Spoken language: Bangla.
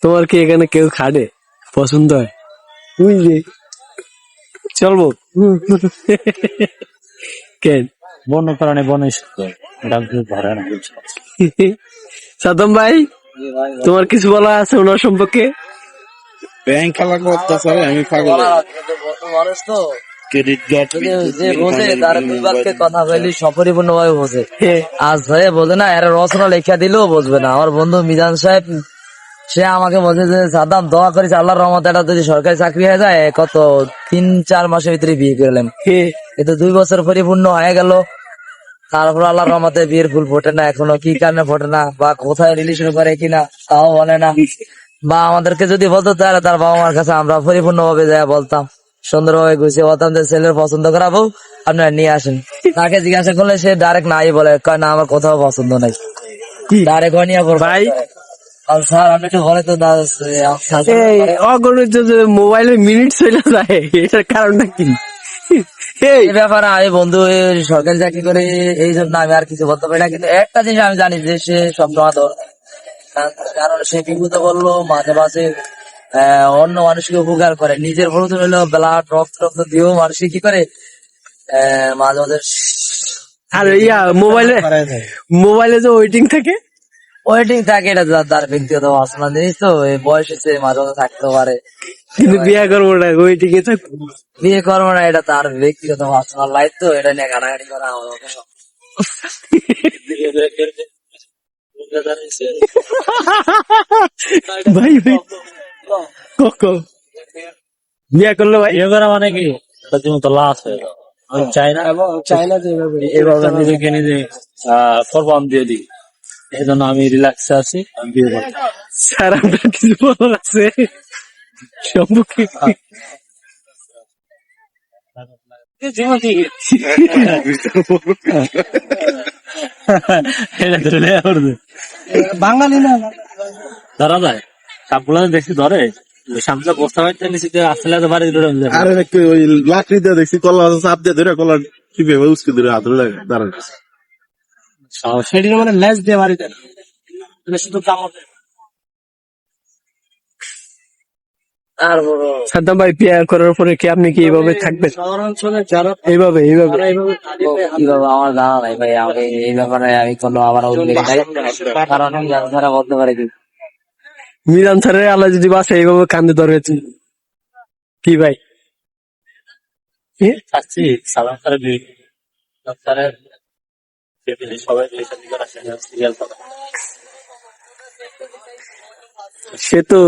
তোমার কি এখানে কেউ খাটে পছন্দ হয়? তুই যে চলবো কেন বন্য প্রাণী বনে এটা ধরে না। সাদম ভাই, তোমার কিছু বলা আছে ওনার সম্পর্কে? ব্যাংক খেলা করতেছে, আমি পাগল। মানুষ তো ক্রেডিট কার্ড যে বোঝে তার দুই বাক্যে কথা বলি সপরিপূর্ণ ভাবে বোঝে। হ্যাঁ। আজ হয়ে বোঝে না, এর রচনা লেখা দিলেও বুঝবে না। আমার বন্ধু মিজান সাহেব, সে আমাকে বলছে যে সাদ্দাম দোয়া করিস আল্লাহর রহমতে এটা যদি সরকারি চাকরি হয়ে যায়, কত 3-4 মাসের ভিতরে বিয়ে করলাম। কিন্তু 2 বছর পরিপূর্ণ হয়ে গেল, তারপর আল্লাহর রহমতে বিয়ের ফুল ফোটে না এখনো। কি কারণে ফোটে না, বা কোথায় রিলেশন করে কিনা তাও বলে না, বা আমাদেরকে যদি বলতো তাহলে তার বাবা মার কাছে আমরা পরিপূর্ণ ভাবে যাই বলতাম, সুন্দরভাবে গুছিয়ে বলতাম যে ছেলের পছন্দ করাবো, আপনারা নিয়ে আসেন। তাকে জিজ্ঞাসা করলে সে ডাইরেক্ট নাই বলে, কয় না আমার কোথাও পছন্দ নাই, ডাইরেক্ট নিয়ে করবো। ভাই স্যার আপনি একটু বলে তো অগণিত যে মোবাইলে মিনিট চলে যায়, এটার কারণটা কি? এই এই ব্যাপারে আমি বন্ধু সরকারি চাকরি করে এই জন্য আমি আর কিছু বলতে পারি না। কিন্তু একটা জিনিস আমি জানি যে সে সবসময় কারণ সে বিপদে বললো মাঝে মাঝে অন্য মানুষকে উপকার করে, নিজের প্রয়োজন হলো ব্লাড রক্ত রক্ত দিয়েও মানুষকে কি করে মাঝে মাঝে আর ইয়া মোবাইলে মোবাইলে যে ওয়েটিং থাকে, ওয়েটিং থাকে। এটা তার ব্যক্তিগত বাসনা জিনিস তো, এই বয়স হচ্ছে মাঝে মাঝে থাকতে পারে। কিন্তু বিয়ে করবো না ওয়েটিং এ থাকবো। বিয়ে করবো না, এটা তার ব্যক্তিগত বাসনা লাইফ তো, এটা নিয়ে ঘাটাঘাটি করা আমার পক্ষে সম্ভব ভাই ভাই কখন বিয়ে করলো ভাই? বিয়ে করা মানে কি রীতিমতো লাশ হয়ে যাওয়া। আমি চাই না এভাবে নিজেকে নিজে কোরবান দিয়ে দিই। এই জন্য আমি রিল্যাক্সে আছি, আমি বিয়ে করবো। স্যার আপনার কিছু বলার আছে সম্পর্কে? বাঙালি না ধরা যায়, সবগুলো দেখছি ধরে সামনে বস্তা বাড়িতে নিচে আসলে বাড়ি আরে নাকি ওই লাকড়ি দিয়ে দেখছি কলা চাপ দিয়ে ধরে কলা টিপে উস্কে ধরে হাত ধরে দাঁড়ান। সেটির মানে লেজ দিয়ে বাড়িতে শুধু কামড় দেয়। আর বড় সাদ্দাম ভাই, বিয়ে করার পরে কি আপনি কি এইভাবে থাকবেন? শহরাঞ্চলে যারা এইভাবে এইভাবে কিভাবে আমার জানা নাই ভাই, আমি এই ব্যাপারে আমি কোনো আমার উদ্বেগ নাই, কারণ আমি যারা বলতে পারি কি মিজান স্যারের আল্লাহ যদি বাসে এইভাবে কান্দে ধরেছে কি ভাই? থাকছি সালাম করে বিয়ে ডাক্তারের ফ্যামিলি সবাই রিলেশন করা সিরিয়াল করে। সে তো